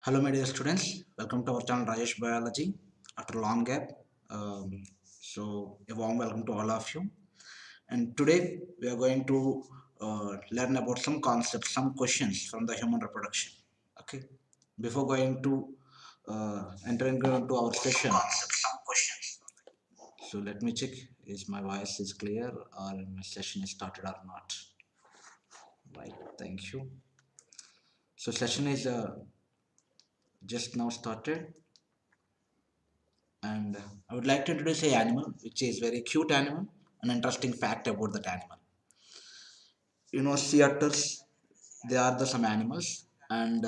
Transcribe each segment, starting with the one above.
Hello, my dear students. Welcome to our channel Rajesh Biology. After a long gap, a warm welcome to all of you. And today we are going to learn about some concepts, some questions from the human reproduction. Okay. Before going to entering into our session, so let me check is my voice is clear or my session is started or not. Right. Thank you. So session is just now started. And I would like to introduce a animal which is very cute animal. An interesting fact about that animal. Sea otters, they are the some animals, and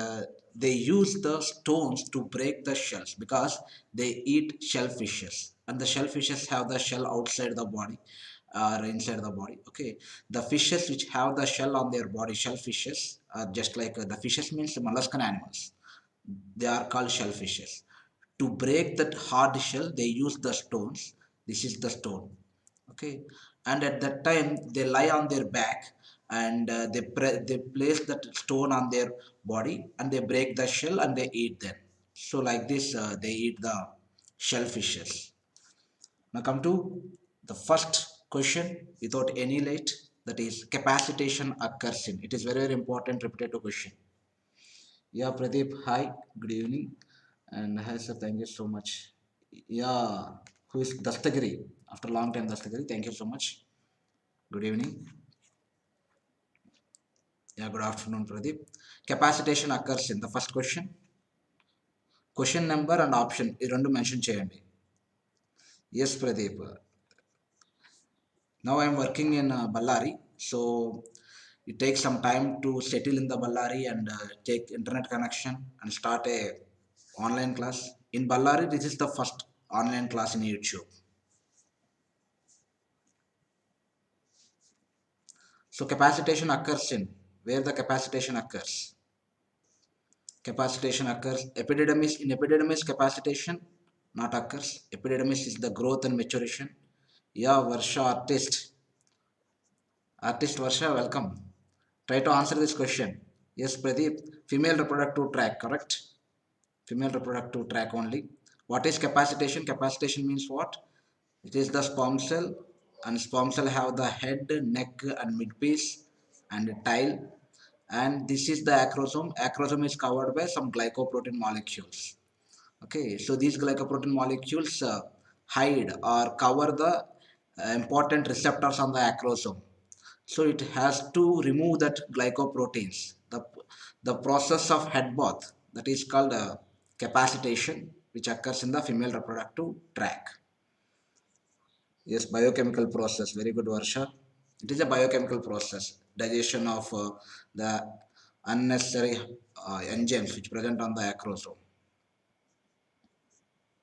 they use the stones to break the shells because they eat shellfishes, and the shellfishes have the shell outside the body or inside the body. Okay, the fishes which have the shell on their body, shellfishes, are just like the fishes means molluscan animals. They are called shellfishes. To break that hard shell, they use the stones. This is the stone. Okay, and at that time they lie on their back, and they place that stone on their body, and they break the shell and they eat them. So like this, they eat the shellfishes. Now come to the first question without any late. That is capacitation occurs in. It is very very important repetitive question. Yeah, Pradeep, hi, good evening. And hi, sir, thank you so much. Yeah, who is Dastagiri? After a long time, Dastagiri, thank you so much. Good evening. Yeah, good afternoon, Pradeep. Capacitation occurs in the first question. Question number and option ఈ రెండు mention చేయండి. Yes, Pradeep. Now I am working in Ballari, so it takes some time to settle in the Ballari and take internet connection and start a online class. In Ballari, this is the first online class in YouTube. So capacitation occurs in where the capacitation occurs. Capacitation occurs epididymis. In epididymis, capacitation not occurs. Epididymis is the growth and maturation. Yeah, Varsha artist. Artist Varsha, welcome. Try to answer this question. Yes, Pradeep. Female reproductive tract, correct? Female reproductive tract only. What is capacitation? Capacitation means what? It is the sperm cell, and sperm cell have the head, neck, and midpiece, and tail. And this is the acrosome. Acrosome is covered by some glycoprotein molecules. Okay, so these glycoprotein molecules hide or cover the important receptors on the acrosome. So it has to remove that glycoproteins. The process of head bath, that is called capacitation, which occurs in the female reproductive tract. Yes, biochemical process. Very good, Varsha. It is a biochemical process. Digestion of the unnecessary enzymes which present on the acrosome.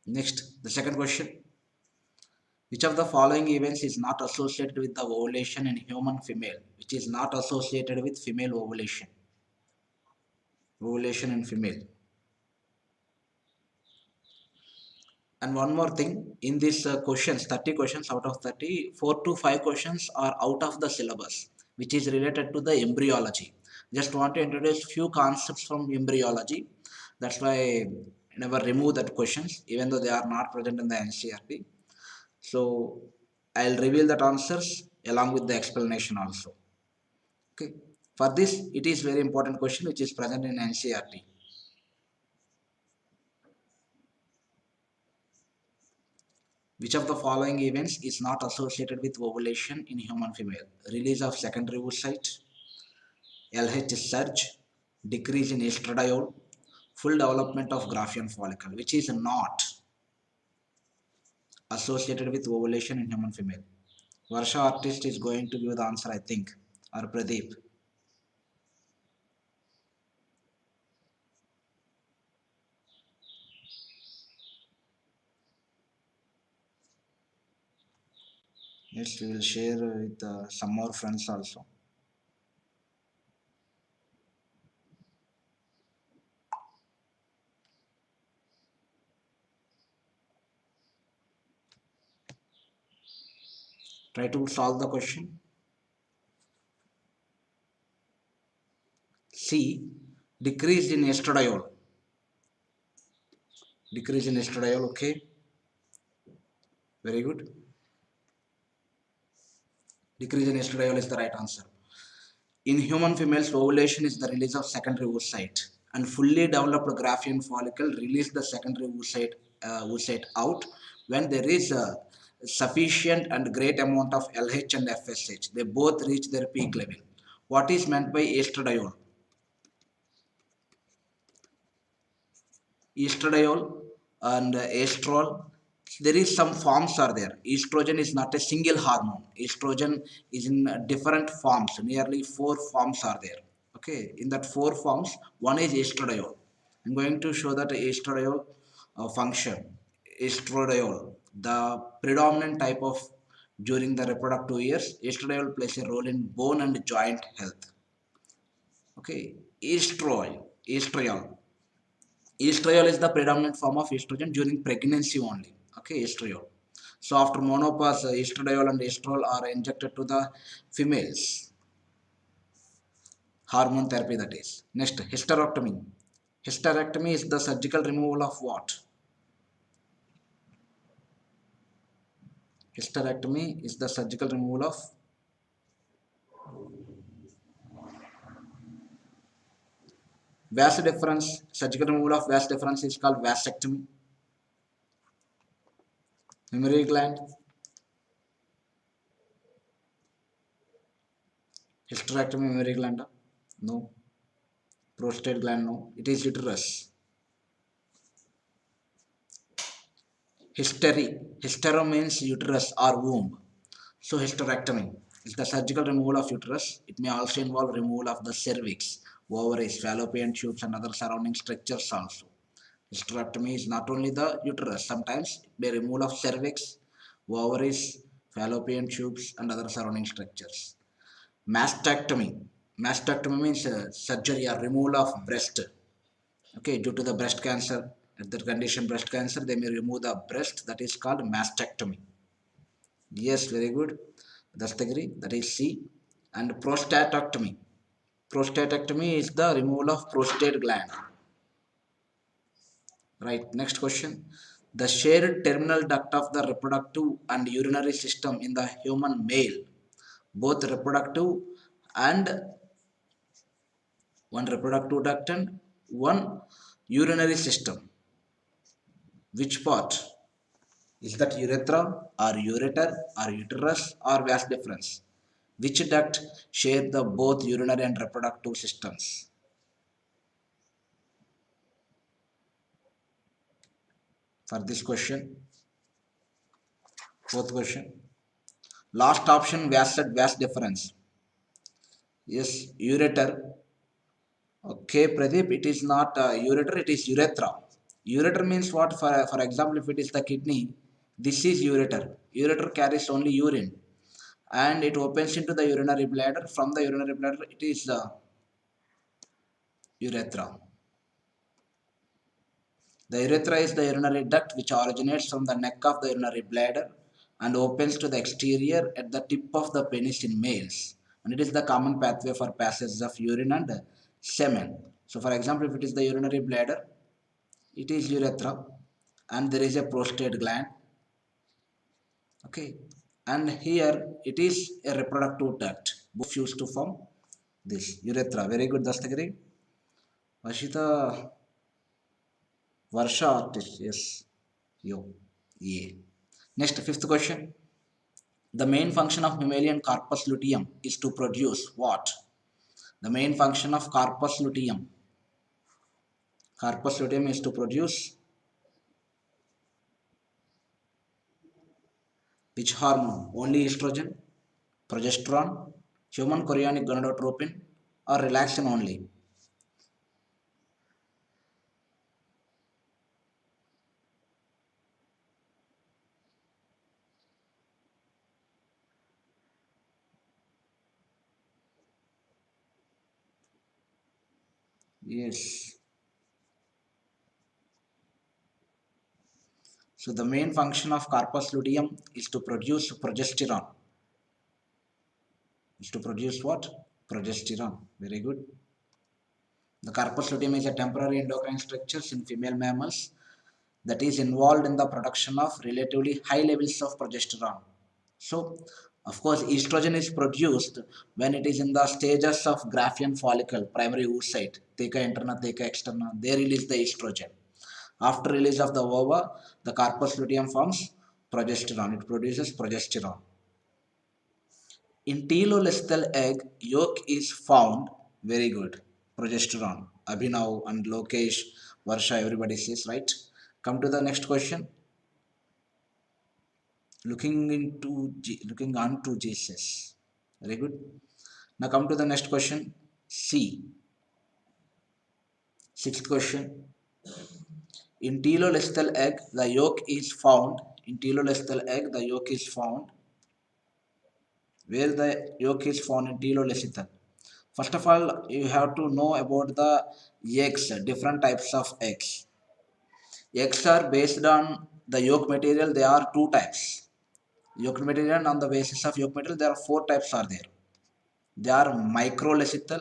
Next, the second question. Which of the following events is not associated with the ovulation in human female? Which is not associated with female ovulation? Ovulation in female. And one more thing, in these questions, 30 questions out of 30, 4 to 5 questions are out of the syllabus, which is related to the embryology. Just want to introduce few concepts from embryology. That's why I never remove that questions, even though they are not present in the NCERT. So I'll reveal that answers along with the explanation also. Okay. For this, it is very important question which is present in NCERT. Which of the following events is not associated with ovulation in human female? Release of secondary oocyte, LH surge, decrease in estradiol, full development of Graafian follicle, which is not associated with ovulation in human female. Varsha artist is going to give the answer, I think, or Pradeep. Yes, we will share with some more friends also. Try to solve the question. C. Decrease in estradiol. Decrease in estradiol. Okay, very good. Decrease in estradiol is the right answer. In human females, ovulation is the release of secondary oocyte, and fully developed Graafian follicle release the secondary oocyte out when there is a sufficient and great amount of LH and FSH. They both reach their peak level. What is meant by estradiol? Estradiol and estrol, there is some forms are there. Estrogen is not a single hormone. Estrogen is in different forms. Nearly 4 forms are there. Okay, in that 4 forms, one is estradiol. I'm going to show that estradiol function. Estradiol, the predominant type of during the reproductive years, estradiol plays a role in bone and joint health. Okay, estriol. Estriol is the predominant form of estrogen during pregnancy only. Okay, estriol. So after menopause, estradiol and estrol are injected to the females. Hormone therapy, that is. Next, hysterectomy. Hysterectomy is the surgical removal of what? Hysterectomy is the surgical removal of vas deferens. Surgical removal of vas deferens is called vasectomy. Mammary gland. Hysterectomy, mammary gland. No. Prostate gland, no. It is uterus. Hystero means uterus or womb. So hysterectomy is the surgical removal of uterus. It may also involve removal of the cervix, ovaries, fallopian tubes and other surrounding structures also. Hysterectomy is not only the uterus. Sometimes it may removal of cervix, ovaries, fallopian tubes and other surrounding structures. Mastectomy. Mastectomy means surgery or removal of breast. Okay, due to the breast cancer, at the condition breast cancer, they may remove the breast. That is called mastectomy. Yes, very good. That's the degree. That is C. And prostatectomy. Prostatectomy is the removal of prostate gland. Right. Next question. The shared terminal duct of the reproductive and urinary system in the human male, both reproductive and one reproductive duct and one urinary system. Which part? Is that urethra or ureter or uterus or vas deferens? Which duct share the both urinary and reproductive systems? For this question, fourth question. Last option, vas deferens. Yes, ureter. Okay, Pradeep, it is not ureter, it is urethra. Ureter means what? For example, if it is the kidney, this is ureter. Ureter carries only urine and it opens into the urinary bladder. From the urinary bladder, it is the urethra. The urethra is the urinary duct which originates from the neck of the urinary bladder and opens to the exterior at the tip of the penis in males. And it is the common pathway for passage of urine and semen. So for example, if it is the urinary bladder, it is urethra and there is a prostate gland. Okay. And here it is a reproductive duct. Both fuse to form this urethra. Very good, Dastagiri. Vashita. Varsha artist, yes. Yo, yeah. Next, fifth question. The main function of mammalian corpus luteum is to produce what? The main function of corpus luteum. Corpus luteum is to produce which hormone? Only estrogen, progesterone, human chorionic gonadotropin, or relaxin only? Yes. So the main function of corpus luteum is to produce progesterone. Is to produce what? Progesterone. Very good. The corpus luteum is a temporary endocrine structure in female mammals that is involved in the production of relatively high levels of progesterone. So, of course, estrogen is produced when it is in the stages of Graafian follicle, primary oocyte, theca interna, theca externa. They release the estrogen. After release of the ova, the corpus luteum forms progesterone. It produces progesterone. In telolesthal egg, yolk is found. Very good. Progesterone. Abhinav and Lokesh, Varsha, everybody says, right? Come to the next question. Looking on to Jesus. Very good. Now come to the next question. C. Sixth question. In telolesthal egg, the yolk is found. In telolesthal egg, the yolk is found. Where the yolk is found in telolesthal. First of all, you have to know about the eggs, different types of eggs. Eggs are based on the yolk material. There are two types. Yolk material, and on the basis of yolk material, there are four types are there. They are microlecithal,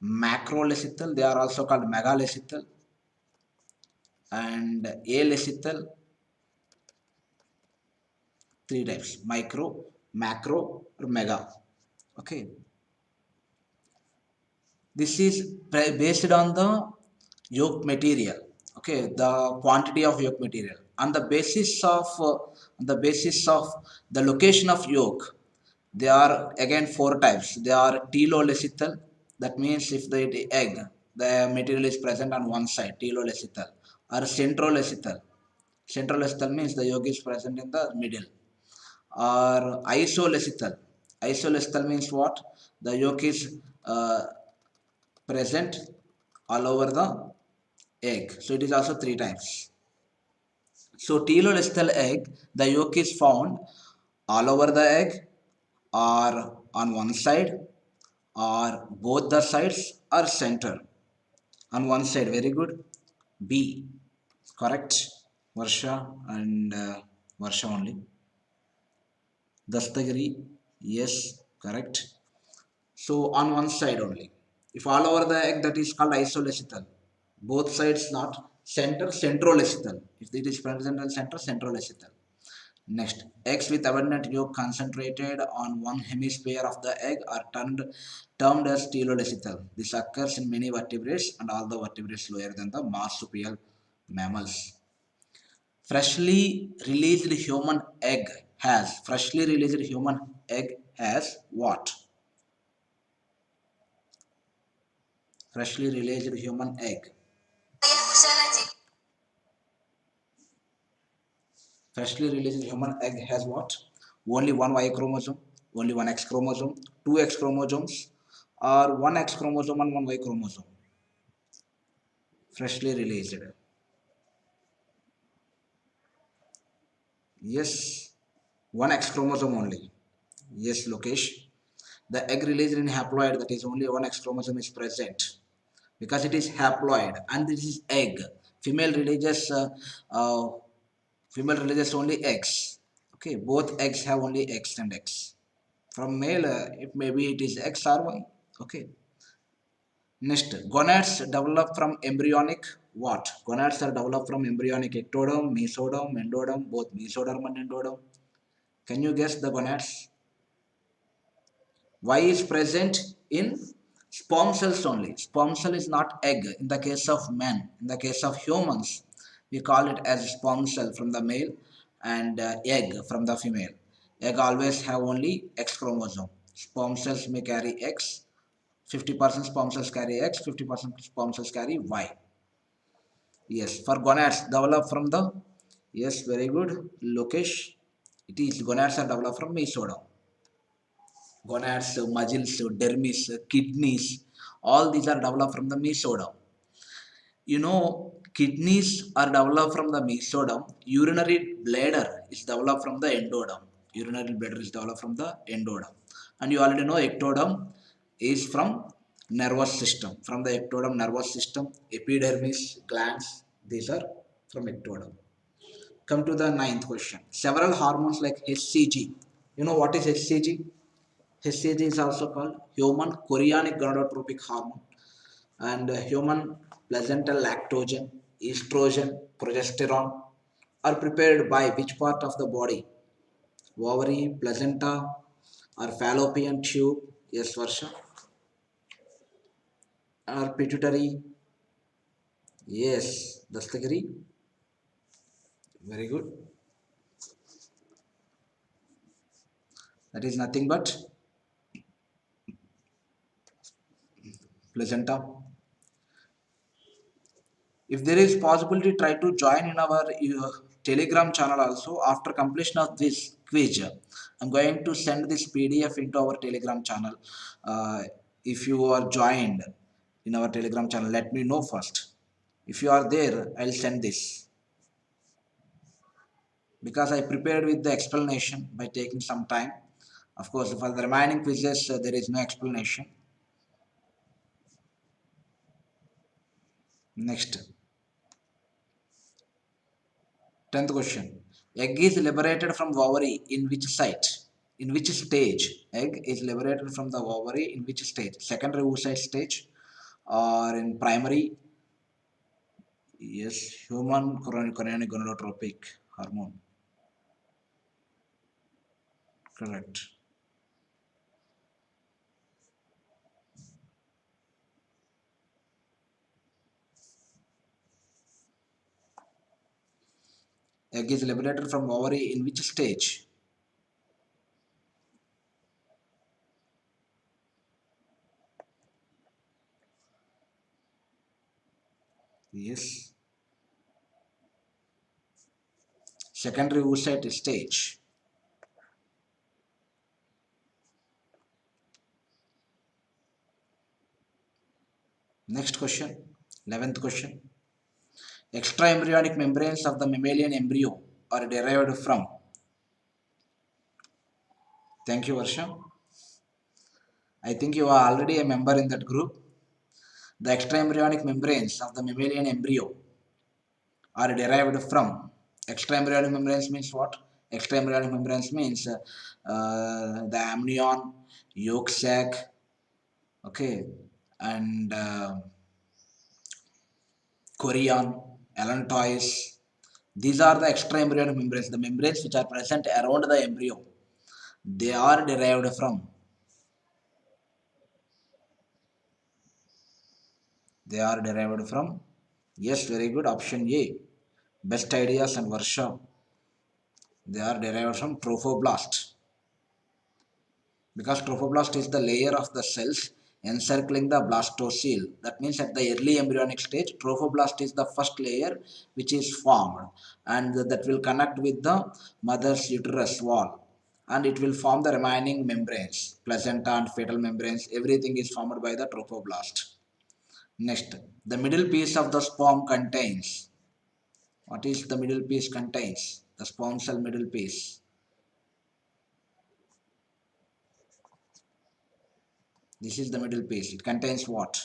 macrolecithal, they are also called megalecithal, and alecithal. Three types: micro, macro, or mega. Okay, this is based on the yolk material. Okay, the quantity of yolk material on the basis of the location of yolk. There are again four types. They are telolesithal. That means if the egg, the material is present on one side, telolesithal, or centrolesithal. Centrolesithal means the yolk is present in the middle, or isolesithal. Isolesithal means what? The yolk is present all over the egg. So it is also three types. So telolesthal egg, the yolk is found all over the egg, or on one side, or both the sides, or center. On one side, very good. B, correct. Varsha and Varsha only. Dastagiri, yes, correct. So on one side only. If all over the egg, that is called isolesithal. Both sides not. Center, centrolesithal. If it is present in center, centrolesithal. Next, eggs with abundant yolk concentrated on one hemisphere of the egg are termed as telolesithal. This occurs in many vertebrates and all the vertebrates lower than the marsupial mammals. Freshly released human egg has what? Freshly released human egg. Freshly released human egg has what? Only one Y chromosome, only one X chromosome, two X chromosomes, or one X chromosome and one Y chromosome. Freshly released. Yes, one X chromosome only. Yes, Lokesh. The egg released in haploid, that is only one X chromosome is present because it is haploid and this is egg. Female releases uh, female releases only X. Okay, both eggs have only X and X. From male, it maybe it is X or Y. Okay. Next, gonads develop from embryonic what? Gonads are developed from embryonic ectoderm, mesoderm, endoderm, both mesoderm and endoderm. Can you guess the gonads? Y is present in sperm cells only. Sperm cell is not egg in the case of men. In the case of humans, we call it as sperm cell from the male and egg from the female. Egg always have only X chromosome. Sperm cells may carry X. 50% sperm cells carry X, 50% sperm cells carry Y. Yes, for gonads developed from the, yes, very good, Lokesh. It is gonads are developed from mesoderm. Gonads, muscles, dermis, kidneys, all these are developed from the mesoderm. You know, kidneys are developed from the mesoderm. Urinary bladder is developed from the endoderm. Urinary bladder is developed from the endoderm. And you already know ectoderm is from nervous system. From the ectoderm nervous system, epidermis, glands, these are from ectoderm. Come to the ninth question. Several hormones like HCG. You know what is HCG? HCG is also called human chorionic gonadotropic hormone and human placental lactogen estrogen, progesterone are prepared by which part of the body? Ovary, placenta, or fallopian tube? Yes, Varsha. Or pituitary? Yes, Dastagiri. Very good. That is nothing but placenta. If there is possibility, try to join in our telegram channel also. After completion of this quiz, I'm going to send this PDF into our telegram channel. If you are joined in our telegram channel, let me know first. If you are there, I'll send this, because I prepared with the explanation by taking some time. Of course, for the remaining quizzes, there is no explanation. Next, 10th question. Egg is liberated from ovary in which site? In which stage? Egg is liberated from the ovary in which stage? Secondary oocyte stage or in primary? Yes, human chorionic gonadotropic hormone. Correct. Egg is liberated from ovary in which stage? Yes. Secondary oocyte stage. Next question, 11th question. Extraembryonic membranes of the mammalian embryo are derived from. Thank you, Varsha. I think you are already a member in that group. The extraembryonic membranes of the mammalian embryo are derived from. Extraembryonic membranes means what? Extraembryonic membranes means the amnion, yolk sac, okay, and chorion, allantois. These are the extraembryonic membranes, the membranes which are present around the embryo. They are derived from. They are derived from. Yes, very good. Option A. Best ideas and Varsha. They are derived from trophoblast. Because trophoblast is the layer of the cells encircling the blastocele. That means at the early embryonic stage, trophoblast is the first layer which is formed, and that will connect with the mother's uterus wall, and it will form the remaining membranes, placenta and fetal membranes. Everything is formed by the trophoblast. Next, the middle piece of the sperm contains. What is the middle piece contains? The sperm cell middle piece. This is the middle piece. It contains what?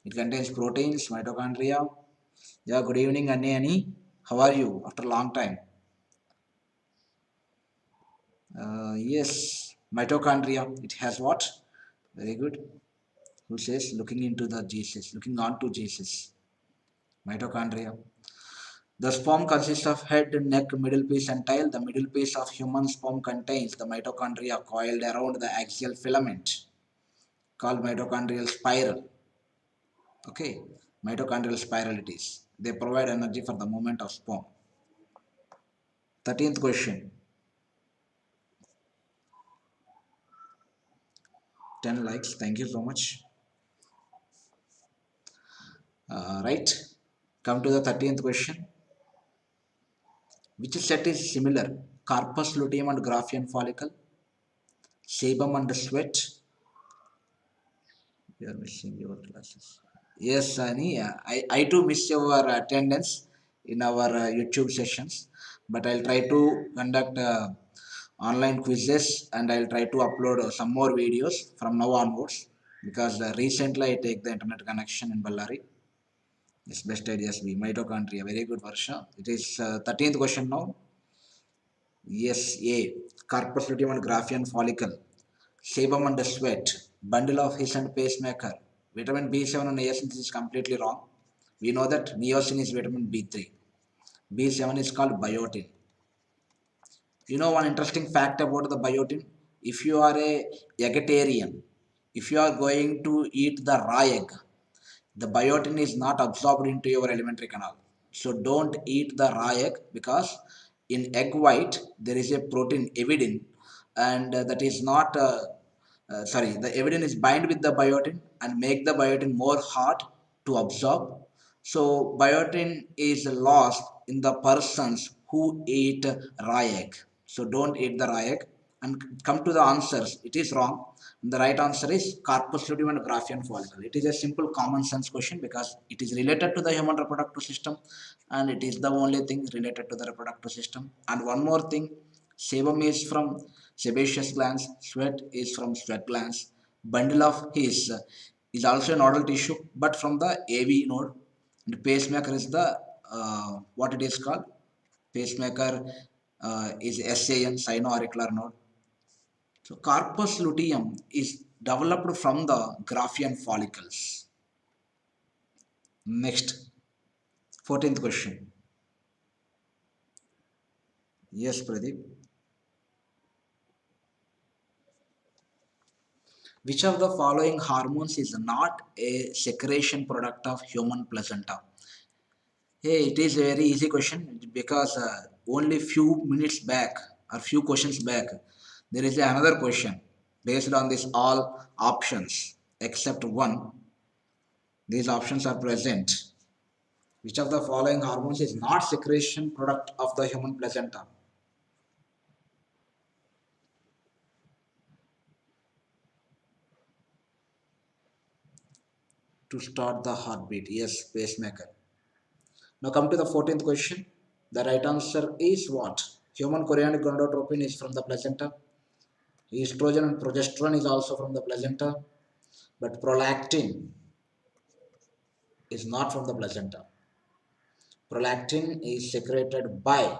It contains proteins, mitochondria. Yeah, good evening, Annie. How are you after a long time? Yes, mitochondria. It has what? Very good. Who says looking into the Jesus, looking on to Jesus? Mitochondria. The sperm consists of head, neck, middle piece, and tail. The middle piece of human sperm contains the mitochondria coiled around the axial filament called mitochondrial spiral. Okay, mitochondrial spiral it is. They provide energy for the movement of sperm. 13th question. 10 likes. Thank you so much. Right. Come to the 13th question. Which set is similar? Corpus luteum and Graafian follicle, sebum and sweat. You are missing your classes. Yes, Ani. I too miss your attendance in our YouTube sessions, but I'll try to conduct online quizzes, and I'll try to upload some more videos from now onwards, because recently I take the internet connection in Ballari. Yes, best ideas be mitochondria. Very good, Varsha. It is 13th question now. Yes, A. Corpus luteum and Graafian follicle. Sebum and sweat. Bundle of his and pacemaker. Vitamin B7 and niacin. This is completely wrong. We know that niacin is vitamin B3. B7 is called biotin. You know one interesting fact about the biotin? If you are a vegetarian, if you are going to eat the raw egg, the biotin is not absorbed into your alimentary canal. So don't eat the raw egg because in egg white there is a protein evidin, and that is not sorry, the evidin is bind with the biotin and make the biotin more hard to absorb. So biotin is lost in the persons who eat raw egg. So don't eat the raw egg. And come to the answers. It is wrong. The right answer is corpus luteum and Graafian follicle. It is a simple common sense question because it is related to the human reproductive system, and it is the only thing related to the reproductive system. And one more thing, sebum is from sebaceous glands, sweat is from sweat glands, bundle of his is also a nodal tissue, but from the AV node, and pacemaker is the what it is called. Pacemaker is SAN, sino-auricular node. So corpus luteum is developed from the Graafian follicles. Next, 14th question. Yes, Pradeep. Which of the following hormones is not a secretion product of human placenta? Hey, it is a very easy question because only few minutes back or few questions back, there is another question based on this all options except one. These options are present. Which of the following hormones is not secretion product of the human placenta? To start the heartbeat, yes, pacemaker. Now come to the 14th question. The right answer is what? Human chorionic gonadotropin is from the placenta. Estrogen and progesterone is also from the placenta. But prolactin is not from the placenta. Prolactin is secreted by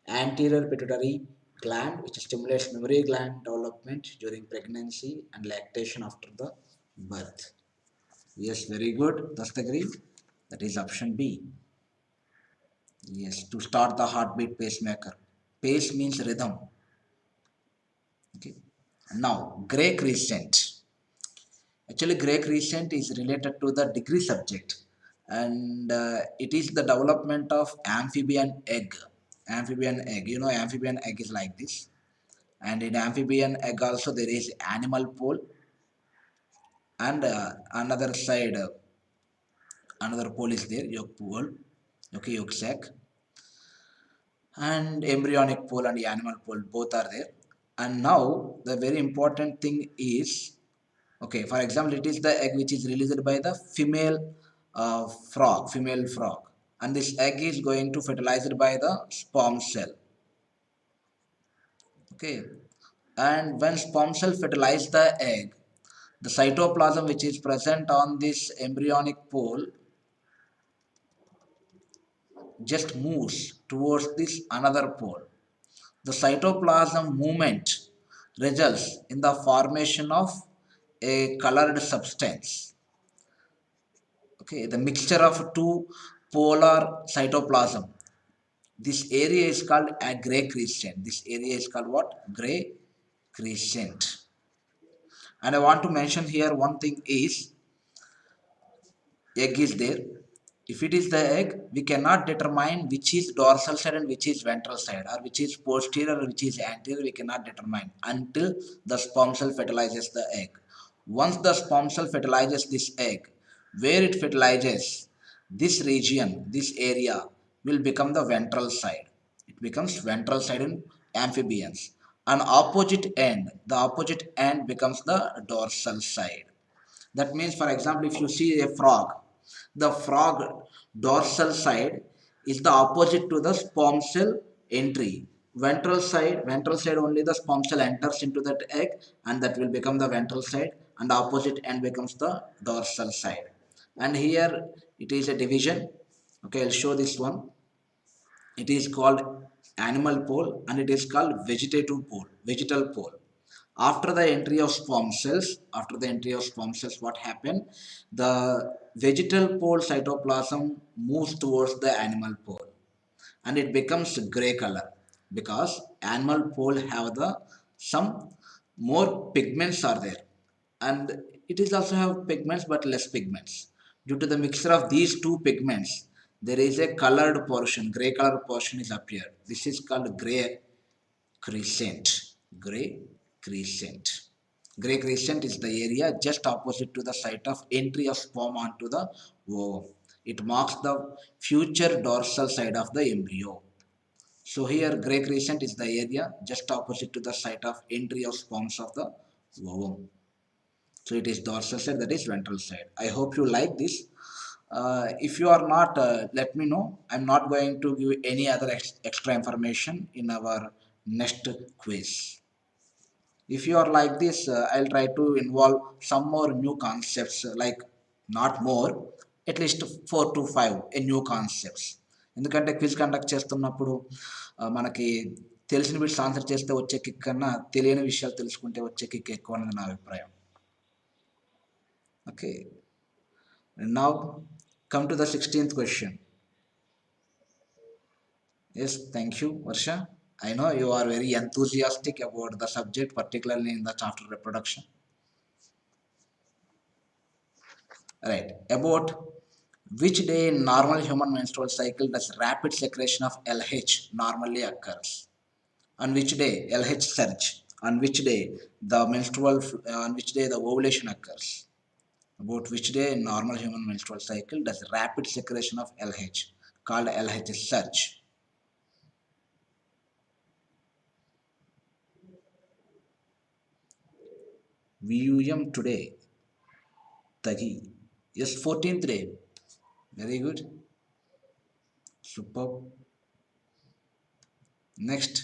anterior pituitary gland, which stimulates mammary gland development during pregnancy and lactation after the birth. Yes, very good. That's the agree. That is option B. Yes, to start the heartbeat pacemaker. Pace means rhythm. Okay. Now, gray crescent. Actually, gray crescent is related to the degree subject, and it is the development of amphibian egg. Amphibian egg. You know, amphibian egg is like this, and in amphibian egg also there is animal pole, and another side, another pole is there, yolk pole. Okay, yolk sac, and embryonic pole and the animal pole both are there. And now the very important thing is, okay, for example, it is the egg which is released by the female frog, and this egg is going to fertilized by the sperm cell. Okay, and when sperm cell fertilize the egg, the cytoplasm which is present on this embryonic pole just moves towards this another pole. The cytoplasm movement results in the formation of a colored substance. Okay, the mixture of two polar cytoplasm. This area is called a gray crescent. This area is called what? Gray crescent. And I want to mention here one thing is egg is there. If it is the egg, we cannot determine which is dorsal side and which is ventral side, or which is posterior or which is anterior. We cannot determine until the sperm cell fertilizes the egg. Once the sperm cell fertilizes this egg, where it fertilizes, this region, this area will become the ventral side. It becomes ventral side in amphibians. On the opposite end becomes the dorsal side. That means, for example, if you see a frog, the frog dorsal side is the opposite to the sperm cell entry. Ventral side only the sperm cell enters into that egg, and that will become the ventral side, and the opposite end becomes the dorsal side. And here it is a division. Okay, I'll show this one. It is called animal pole and it is called vegetative pole, vegetal pole. After the entry of sperm cells, what happened? The vegetal pole cytoplasm moves towards the animal pole and it becomes gray color because animal pole have the some more pigments are there, and it is also have pigments but less pigments. Due to the mixture of these two pigments, there is a colored portion, gray color portion is appeared. This is called gray crescent. Gray crescent. Gray crescent is the area just opposite to the site of entry of sperm onto the ovum. It marks the future dorsal side of the embryo. So here gray crescent is the area just opposite to the site of entry of sperms of the ovum. So it is dorsal side, that is ventral side. I hope you like this. If you are not, let me know. I'm not going to give any other extra information in our next quiz. If you are like this, I'll try to involve some more new concepts, like not more, at least 4 to 5 new concepts. ఎందుకంటే quiz conduct చేస్తున్నప్పుడు మనకి తెలిసిన విషయాలు answer చేస్తే వచ్చే kick కన్నా తెలియని విషయాలు తెలుసుకుంటే వచ్చే కిక్ ఎక్కువ అనేది నా అభిప్రాయం. Okay, now come to the 16th question. Yes, thank you, Varsha. I know you are very enthusiastic about the subject, particularly in the chapter reproduction. Right. About which day in normal human menstrual cycle does rapid secretion of LH normally occurs? On which day LH surge? On which day the on which day the ovulation occurs? About which day in normal human menstrual cycle does rapid secretion of LH called LH surge? VUM today. Tagi. Yes, 14th day. Very good. Superb. Next.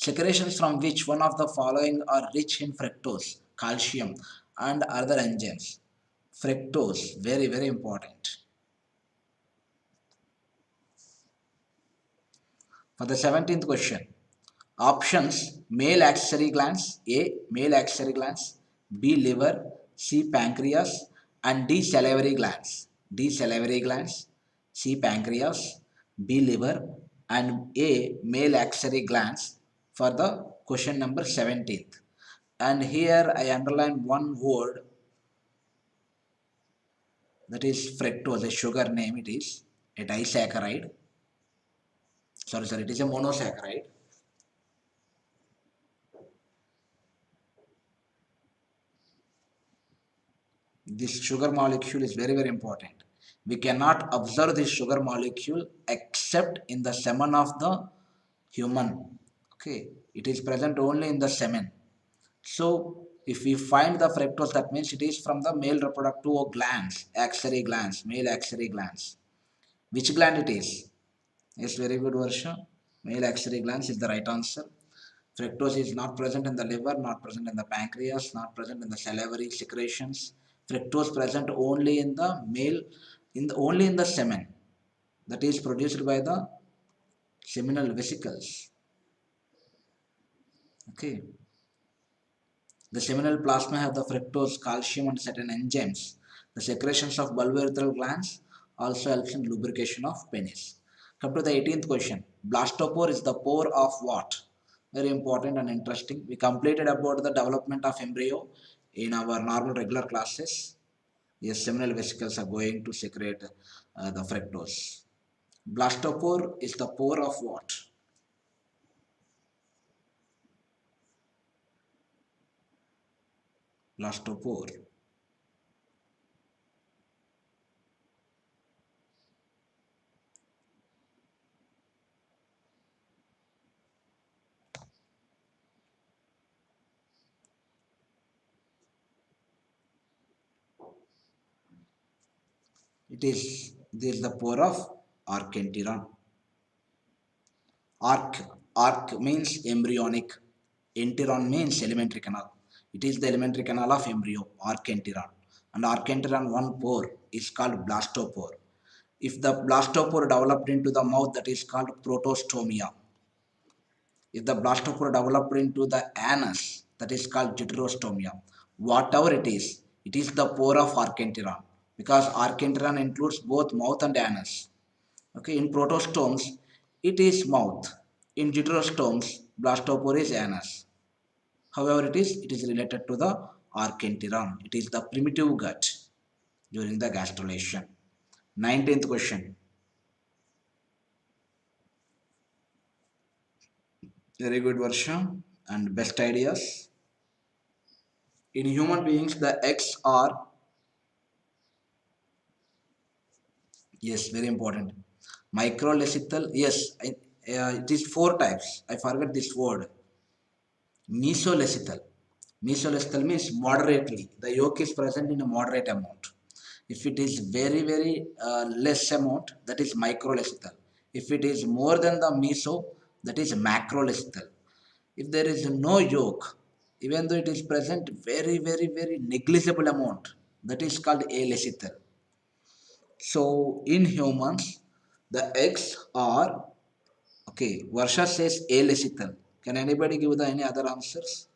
Secretions from which one of the following are rich in fructose, calcium, and other enzymes? Fructose, very, very important. For the 17th question, options: male accessory glands, A. Male accessory glands, B. Liver, C. Pancreas, and D. Salivary glands. D. Salivary glands, C. Pancreas, B. Liver, and A. Male accessory glands for the question number 17th. And here I underline one word, that is fructose, a sugar name. It is a disaccharide. Sorry, it is a monosaccharide. This sugar molecule is very, very important. We cannot observe this sugar molecule except in the semen of the human. Okay, it is present only in the semen. So if we find the fructose, that means it is from the male reproductive glands, axillary glands, male axillary glands. Which gland it is? Yes, very good, Varsha. Male axillary glands is the right answer. Fructose is not present in the liver, not present in the pancreas, not present in the salivary secretions. Fructose present only in the male, only in the semen, that is produced by the seminal vesicles. Okay. The seminal plasma have the fructose, calcium, and certain enzymes. The secretions of bulbourethral glands also helps in lubrication of penis. Come to the 18th question. Blastopore is the pore of what? Very important and interesting. We completed about the development of embryo in our normal regular classes. Yes, seminal vesicles are going to secrete the fructose. Blastopore is the pore of what? Blastopore. This is the pore of archenteron. Arc means embryonic. Enteron means elementary canal. It is the elementary canal of embryo, archenteron. And archenteron one pore is called blastopore. If the blastopore developed into the mouth, that is called protostomia. If the blastopore developed into the anus, that is called deuterostomia. Whatever it is the pore of archenteron because archenteron includes both mouth and anus. Okay, in protostomes, it is mouth. In deuterostomes, blastopore is anus. However, it is related to the archenteron. It is the primitive gut during the gastrulation. 19th question. Very good, Varsha. And best ideas. In human beings, the eggs are, yes, very important. Microlecithal, yes, it is four types. I forgot this word. Mesolecithal. Mesolecithal means moderately. The yolk is present in a moderate amount. If it is very, very less amount, that is microlecithal. If it is more than the meso, that is macrolecithal. If there is no yolk, even though it is present very, very, very negligible amount, that is called alecithal. So in humans, the eggs are, okay, Varsha says alecithal. Can anybody give the any other answers?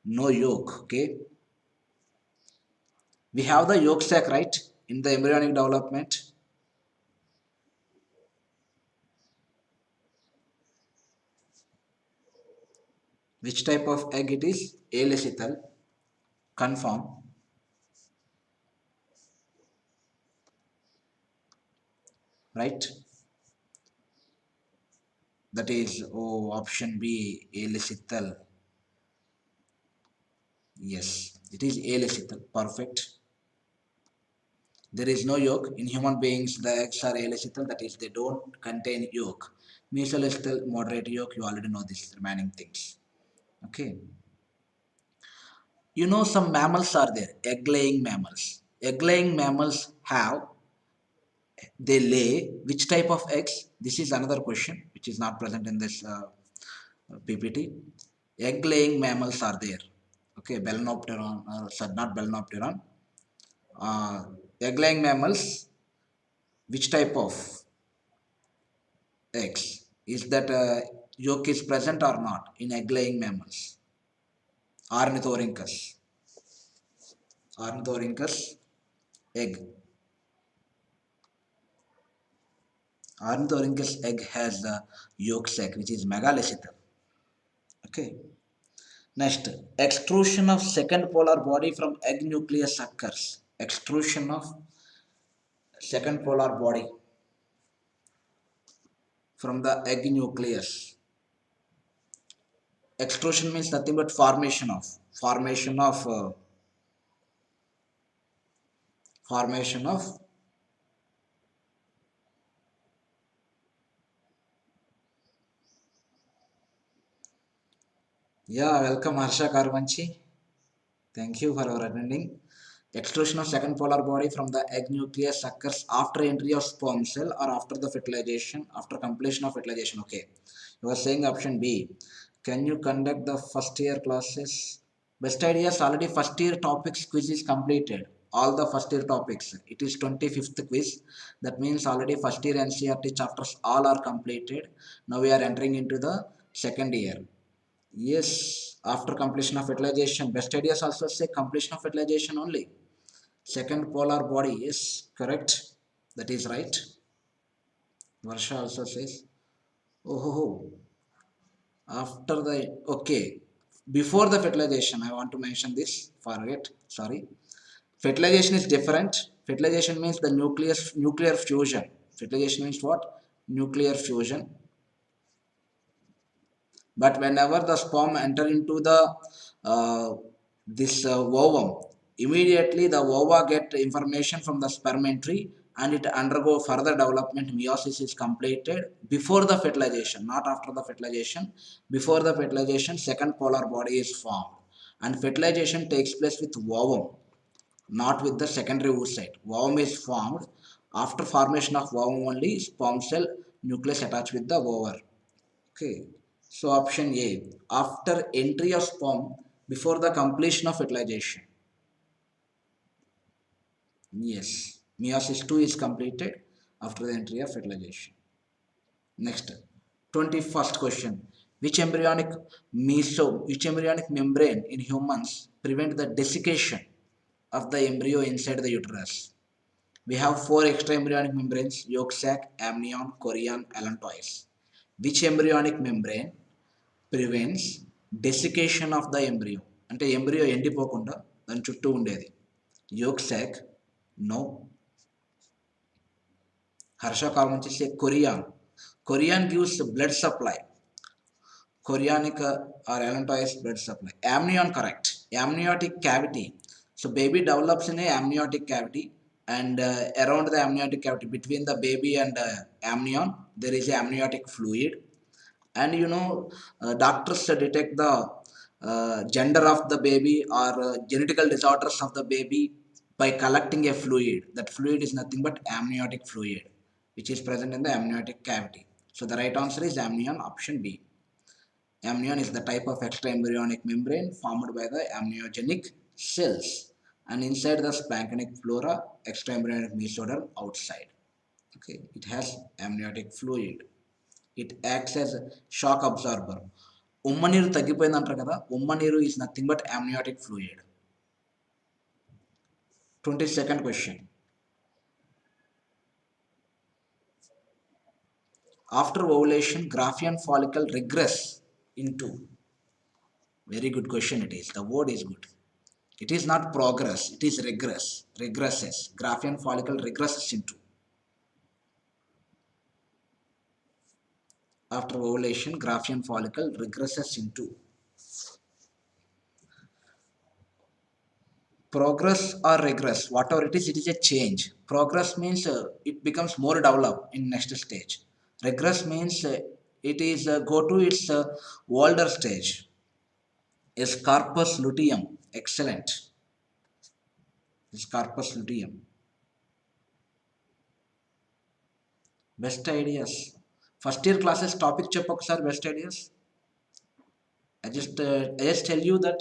No yolk, okay. We have the yolk sac, right, in the embryonic development. Which type of egg it is? Alecithal. Confirm. Right? That is, oh, option B, alecithal. Yes, it is alecithal. Perfect. There is no yolk. In human beings, the eggs are alecithal. That is, they don't contain yolk. Mesolecithal, moderate yolk. You already know these remaining things. Okay. You know some mammals are there. Egg-laying mammals. Egg-laying mammals have, they lay which type of eggs? This is another question which is not present in this PPT. Egg laying mammals are there. Okay, Belnopteron, sorry, not Belnopteron. Egg laying mammals, which type of eggs? Is that yolk is present or not in egg laying mammals? Ornithorhynchus. Ornithorhynchus egg. Ornithorhynchus egg has the yolk sac which is megalocephalous. Okay. Next, extrusion of second polar body from egg nucleus occurs. Extrusion of second polar body from the egg nucleus. Extrusion means nothing but formation of. Yeah, welcome Harsha Karvanchi. Thank you for our attending. Extrusion of second polar body from the egg nucleus occurs after entry of sperm cell or after the fertilization, after completion of fertilization. Okay. You are saying option B. Can you conduct the first year classes? Best ideas already first year topics quiz is completed. All the first year topics. It is 25th quiz. That means already first year NCERT chapters all are completed. Now we are entering into the second year. Yes, after completion of fertilization. Best ideas also say completion of fertilization only. Second polar body, yes, correct. That is right. Varsha also says, oh, ho, ho. After the, okay, before the fertilization, I want to mention this, forget, sorry. Fertilization is different. Fertilization means the nuclear fusion. Fertilization means what? Nuclear fusion. But whenever the sperm enter into the this ovum, immediately the ova get information from the sperm entry and it undergo further development. Meiosis is completed before the fertilization, not after the fertilization. Before the fertilization, second polar body is formed, and fertilization takes place with ovum, not with the secondary oocyte. Ovum is formed. After formation of ovum only, sperm cell nucleus attached with the over. Okay, so option A, after entry of sperm before the completion of fertilization. Yes, meiosis 2 is completed after the entry of fertilization. Next, 21st question. Which embryonic membrane in humans prevent the desiccation of the embryo inside the uterus? We have four extra embryonic membranes: yolk sac, amnion, chorion, allantois. Which embryonic membrane prevents desiccation of the embryo? అంటే embryo ఎండిపోకుండా దాని చుట్టూ ఉండేది. Yoke సాక్, no. Harsha కాలం చేసే chorion. Chorion gives blood supply. Chorionic or allantois blood supply. Amnion, correct. Amniotic cavity. So baby develops in a amniotic cavity, and around the amniotic cavity, between the baby and amnion, there is a amniotic fluid. And doctors detect the gender of the baby or genetical disorders of the baby by collecting a fluid. That fluid is nothing but amniotic fluid, which is present in the amniotic cavity. So the right answer is amnion, option B. Amnion is the type of extraembryonic membrane formed by the amniogenic cells, and inside the splanchnic flora, extraembryonic mesoderm outside. Okay, it has amniotic fluid. It acts as a shock absorber. ఉమ్మనీరు తగ్గిపోయింది అంటారు కదా, ఉమ్మనీరు is nothing but amniotic fluid. 22nd question. After ovulation, Graafian follicle regress into. Very good question it is. The word is good. It is not progress, it is regress. Regresses. Graafian follicle regresses into. After ovulation, Graafian follicle regresses into. Progress or regress, whatever it is a change. Progress means it becomes more developed in next stage. Regress means it is go to its older stage. Is corpus luteum. Excellent. Is corpus luteum. Best ideas. First year classes topic చెప్పొక sir. Best ideas. I just tell you that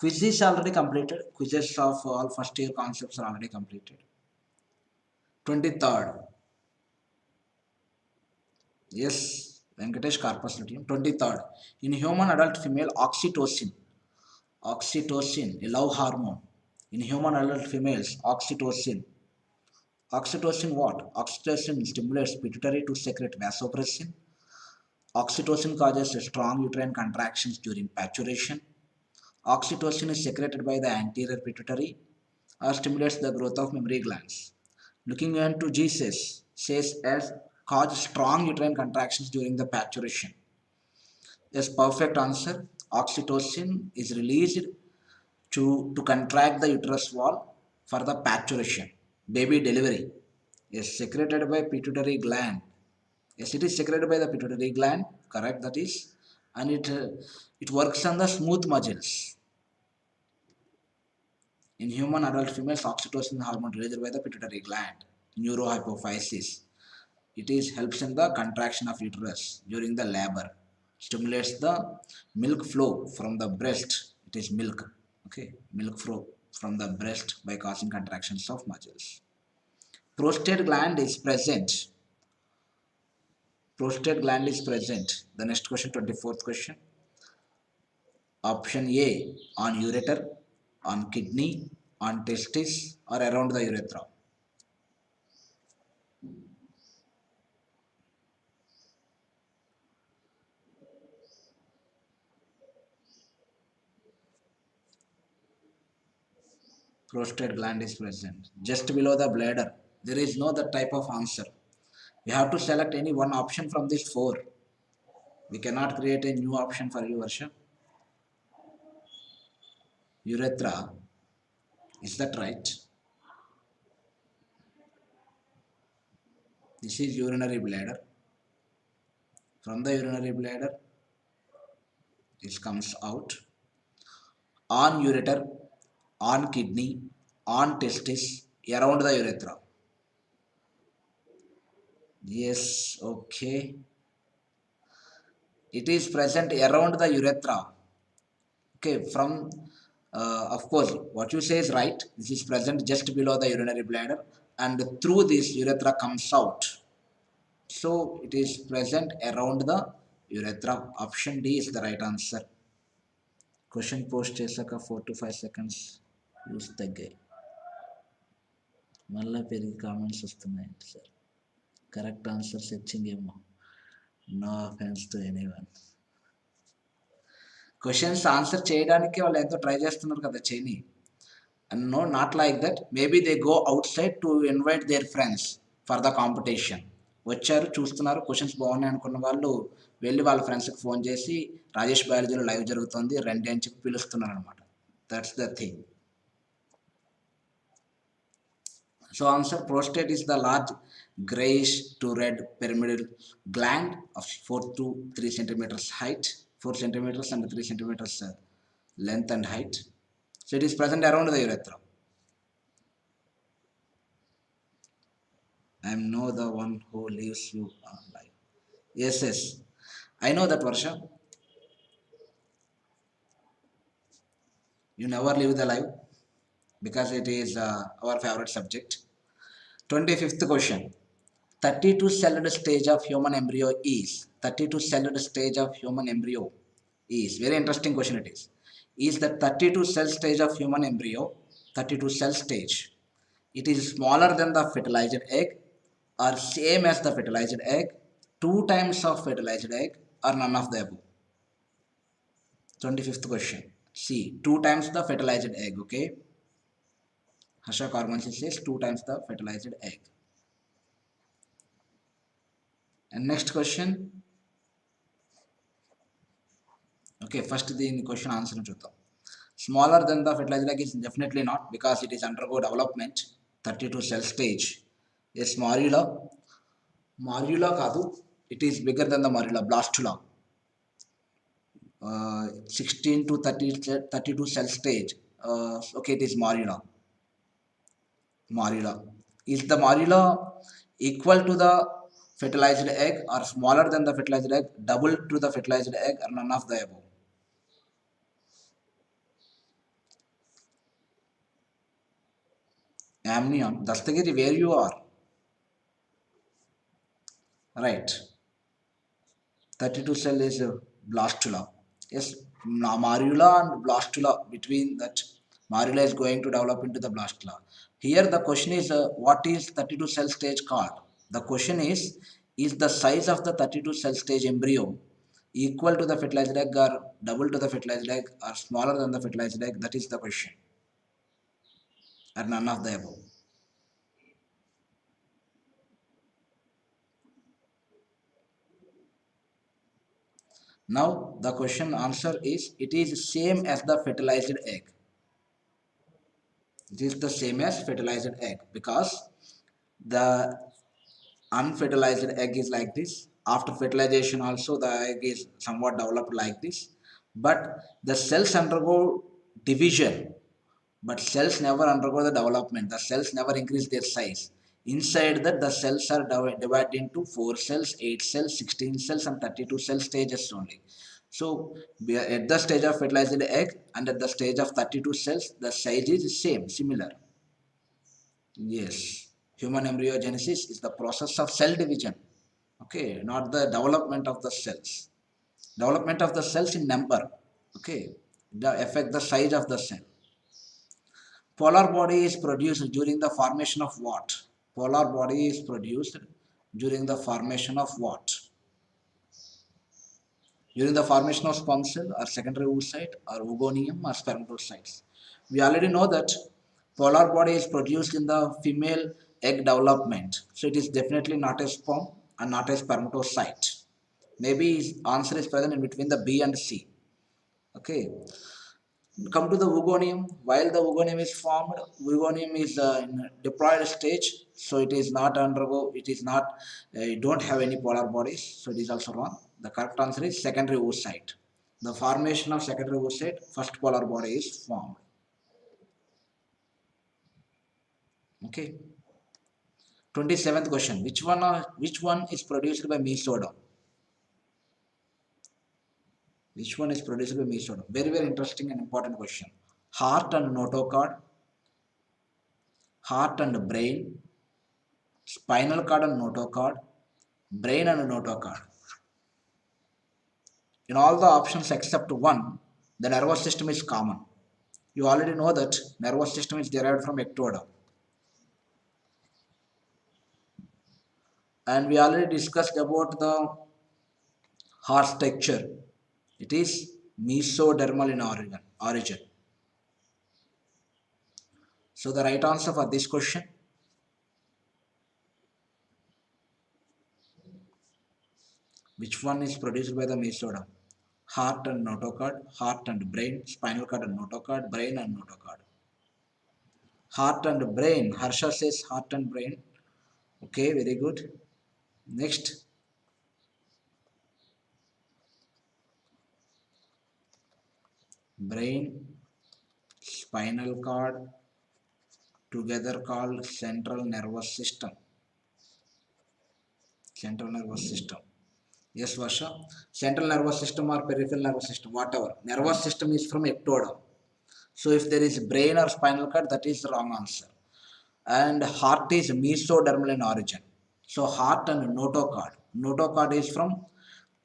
quiz is already completed. Quizzes of all first year concepts are already completed. 23rd. Yes, Venkatesh, corpus luteum. 23rd. In human adult female, oxytocin, a love hormone. In human adult females, oxytocin what? Oxytocin stimulates pituitary to secrete vasopressin. Oxytocin causes strong uterine contractions during paturation. Oxytocin is secreted by the anterior pituitary or stimulates the growth of mammary glands. Looking into Jesus says as cause strong uterine contractions during the paturation. Yes, perfect answer. Oxytocin is released to contract the uterus wall for the paturation, baby delivery. Is secreted by pituitary gland. Yes, it is secreted by the pituitary gland, correct, that is. And it works on the smooth muscles. In human adult females, oxytocin hormone released by the pituitary gland, neurohypophysis. It is helps in the contraction of uterus during the labor, stimulates the milk flow from the breast. It is milk, okay, milk flow from the breast by causing contractions of muscles. Prostate gland is present. Prostate gland is present. The next question, 24th question. Option A, on ureter, on kidney, on testis, or around the urethra. Prostate gland is present just below the bladder. There is no that type of answer. You have to select any one option from these four. We cannot create a new option for you, Varsha. Urethra, is that right? This is urinary bladder. From the urinary bladder, this comes out. On ureter, on kidney, on testis, around the urethra. Yes, okay. It is present around the urethra. Okay, from of course what you say is right. This is present just below the urinary bladder, and through this urethra comes out. So it is present around the urethra. Option D is the right answer. Question post చేశాక 4 to 5 seconds use తగ్గాయి, మళ్ళీ పెరిగి comments వస్తున్నాయండి sir. Correct answer searching ఏమో. No offence to anyone. Questions answer చేయడానికి వాళ్ళు ఎంతో try చేస్తున్నారు కదా, చేయని. And no, not like that. Maybe they go outside to invite their friends for the competition. వచ్చారు, చూస్తున్నారు, క్వశ్చన్స్ బాగున్నాయి అనుకున్న వాళ్ళు వెళ్ళి వాళ్ళ ఫ్రెండ్స్కి ఫోన్ చేసి రాజేష్ బయాలజీలో లైవ్ జరుగుతుంది రండి అని చెప్పి పిలుస్తున్నారు అనమాట. That's the thing. So answer, prostate is the large grayish to red pyramidal gland of 4 to 3 centimeters height, 4 centimeters and 3 centimeters length and height. So it is present around the urethra. I am no the one who leaves you alive. Yes, yes. I know that, Varsha. You never leave the life because it is our favorite subject. 25th question. 32-celled stage of human embryo is. 32-celled stage of human embryo is. Very interesting question it is. Is the 32-cell stage of human embryo, 32-cell stage, it is smaller than the fertilized egg or same as the fertilized egg, 2 times of fertilized egg, or none of the above? 25th question. See, 2 times the fertilized egg, okay? Harsha Karmansi says 2 times the fertilized egg. And next question. Okay, first the question answer చూద్దాం. Smaller than the fertilized egg is definitely not, because it is undergo development, 32 cell stage. Yes, morula కాదు, it is bigger than the morula, blastula. 16 to 32 cell stage. Okay, it is morula. Is the morula equal to the fertilized egg or smaller than the fertilized egg, double to the fertilized egg, or none of the above? Amnion. Dastagiri, where you are? Right. 32 cell is blastula. Yes, morula and blastula, between that morula is going to develop into the blastula. Here the question is, what is 32 cell stage called? The question is the size of the 32 cell stage embryo equal to the fertilized egg or double to the fertilized egg or smaller than the fertilized egg? That is the question, or none of the above. Now the question answer is, it is same as the fertilized egg. It is the same as fertilized egg, because the unfertilized egg is like this. After fertilization also the egg is somewhat developed like this, but the cells undergo division, but cells never undergo the development. The cells never increase their size. Inside that, the cells are divided into 4 cells, 8 cells, 16 cells, and 32 cell stages only. So we are at the stage of fertilized egg and at the stage of 32 cells, the size is similar. Yes, human embryogenesis is the process of cell division, okay, not the development of the cells. Development of the cells in number, okay, affect the size of the cell. Polar body is produced during the formation of what? Polar body is produced during the formation of what? During the formation of sperm cell or secondary oocyte or oogonium or spermatocytes. We already know that polar body is produced in the female egg development. So it is definitely not a sperm and not a spermatocyte. Maybe answer is present in between the B and C. Okay. Come to the oogonium. While the oogonium is formed, oogonium is in diploid stage, so it is not undergo. It is not. Don't have any polar bodies, so it is also wrong. The correct answer is secondary oocyte. The formation of secondary oocyte, first polar body is formed. Okay. 27th question. Which one is produced by mesoderm? Which one is produced by mesoderm? Very, very interesting and important question. Heart and notochord, heart and brain, spinal cord and notochord, brain and notochord. In all the options except one, the nervous system is common. You already know that nervous system is derived from ectoderm. And we already discussed about the heart structure. It is mesodermal in origin. So the right answer for this question, which one is produced by the mesoderm? Heart and notochord, heart and brain, spinal cord and notochord, brain and notochord. Heart and brain. Harsha says heart and brain. Okay, very good. Next, brain, spinal cord, together called central nervous system. Central nervous system. Yes, Varsha. Central nervous system or peripheral nervous system, whatever. Nervous system is from ectoderm. So if there is brain or spinal cord, that is the wrong answer. And heart is mesodermal in origin. So heart and notochord. Notochord is from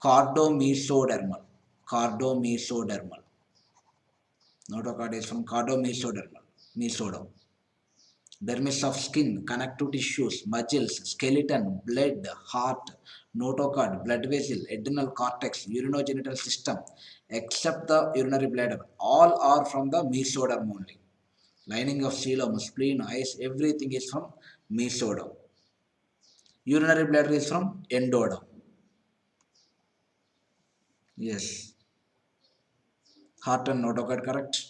cardomesodermal. Cardomesodermal. Notochord is from cardomesodermal. Mesoderm. Dermis of skin, connective tissues, muscles, skeleton, blood, heart, notochord, blood vessel, adrenal cortex, urinogenital system, except the urinary bladder. All are from the mesoderm only. Lining of coelom, spleen, eyes, everything is from mesoderm. Urinary bladder is from endoderm. Yes. Heart and notochord correct.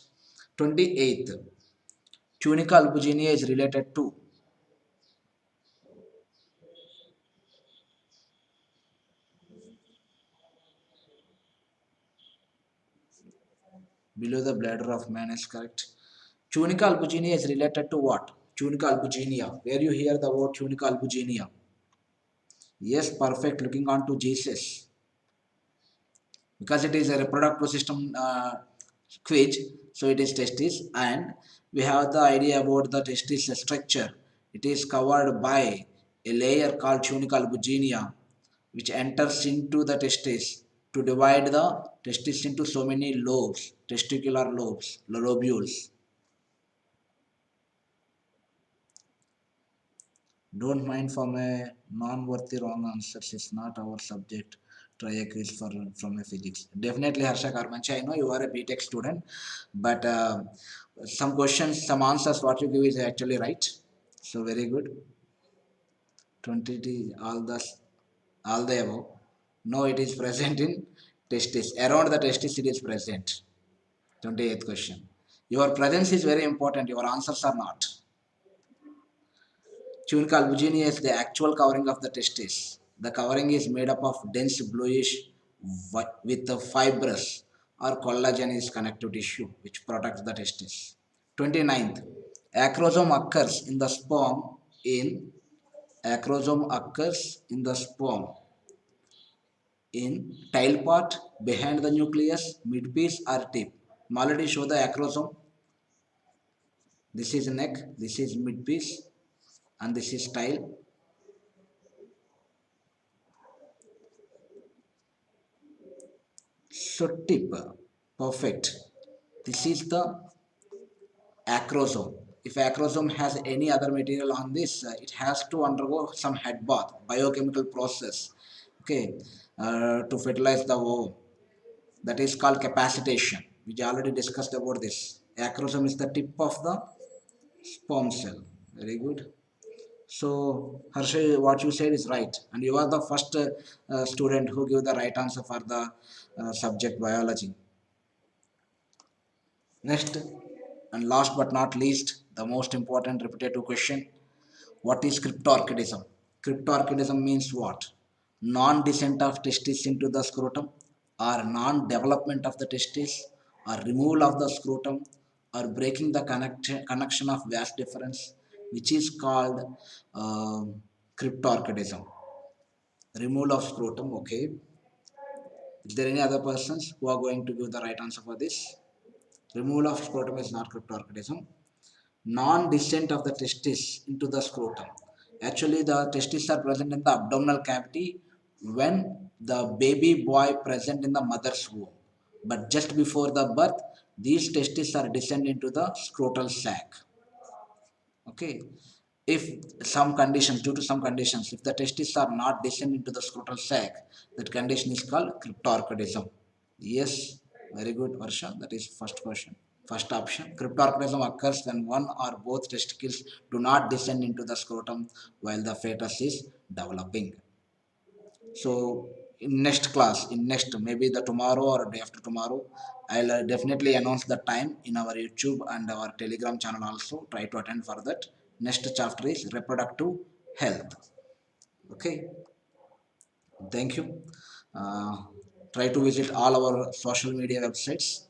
28th. Tunica albuginea is related to below the bladder of man is correct. Tunica albuginea is related to what? Tunica albuginea. Where you hear the word tunica albuginea? Yes, perfect. Looking on to Jesus. Because it is a reproductive system quiz, so it is testis, and we have the idea about the testis structure. It is covered by a layer called tunica albuginea, which enters into the testis to divide the testis into so many lobes, testicular lobes, lobules. Don't mind from a non-worthy wrong answers. It's not our subject. Try a quiz for from a physics. Definitely, Harsha Karmanchi. I know you are a BTech student, but some questions, some answers, what you give is actually right. So very good. 20 all the above. No, it is present in testis. Around the testis, it is present. 28th question. Your presence is very important. Your answers are not. Tunica albuginea is the actual covering of the testis. The covering is made up of dense bluish with a fibrous or collagenous connective tissue which protects the testis. 29th. Acrosome occurs in the sperm in acrosome occurs in the sperm in tail part, behind the nucleus, midpiece or tip. Already show the acrosome. This is neck, this is midpiece and this is tail. So tip, perfect. This is the acrosome. If acrosome has any other material on this, it has to undergo some head bath, biochemical process, okay, to fertilize the ovum. That is called capacitation. We already discussed about this. Acrosome is the tip of the sperm cell. Very good. So, Harshay, what you said is right, and you are the first student who gave the right answer for the subject biology. Next, and last but not least, the most important repetitive question: what is cryptorchidism? Cryptorchidism means what? Non-descent of testis into the scrotum, or non-development of the testis, or removal of the scrotum, or breaking the connection of vas deferens, which is called uh, cryptorchidism. Removal of scrotum. Okay. Is there any other persons who are going to give the right answer for this? Removal of scrotum is not cryptorchidism. Non-descent of the testis into the scrotum. Actually, the testes are present in the abdominal cavity when the baby boy present in the mother's womb, but just before the birth these testes are descend into the scrotal sac. Okay, if some conditions, due to some conditions, if the testes are not descend into the scrotal sac, that condition is called cryptorchidism. Yes, very good, Varsha. That is first question. First option. Cryptorchidism occurs when one or both testicles do not descend into the scrotum while the fetus is developing. So in next class, in next maybe the tomorrow or day after tomorrow, I'll definitely announce the time in our YouTube and our Telegram channel also. Try to attend for that. Next chapter is reproductive health. Okay, thank you. uh, Try to visit all our social media websites,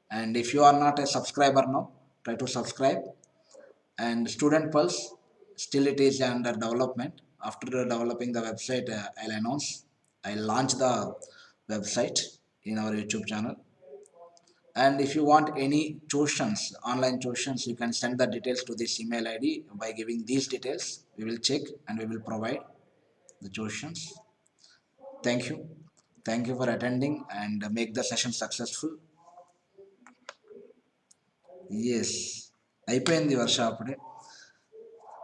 and if you are not a subscriber now, try to subscribe. And student pulse, still it is under development. After developing the website, I'll announce, I'll launch the website in our YouTube channel. And if you want any tuitions, online tuitions, you can send the details to this email ID. By giving these details, we will check and we will provide the tuitions. Thank you. Thank you for attending and make the session successful. Yes, అయిపోయింది వర్ష అప్పుడే.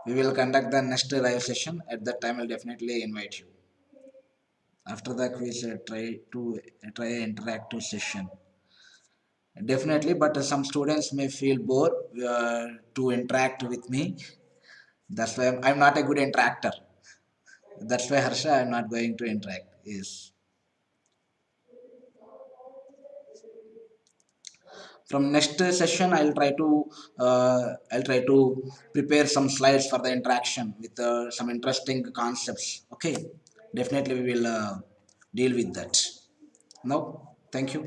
We will conduct the next live session. At that time, I'll definitely invite you. After the quiz, try an interactive session. Definitely, but some students may feel bored to interact with me. That's why I'm not a good interactor. That's why Harsha, I'm not going to interact. Is from next session, I'll try to prepare some slides for the interaction with some interesting concepts. Okay, definitely we will deal with that. Now, thank you.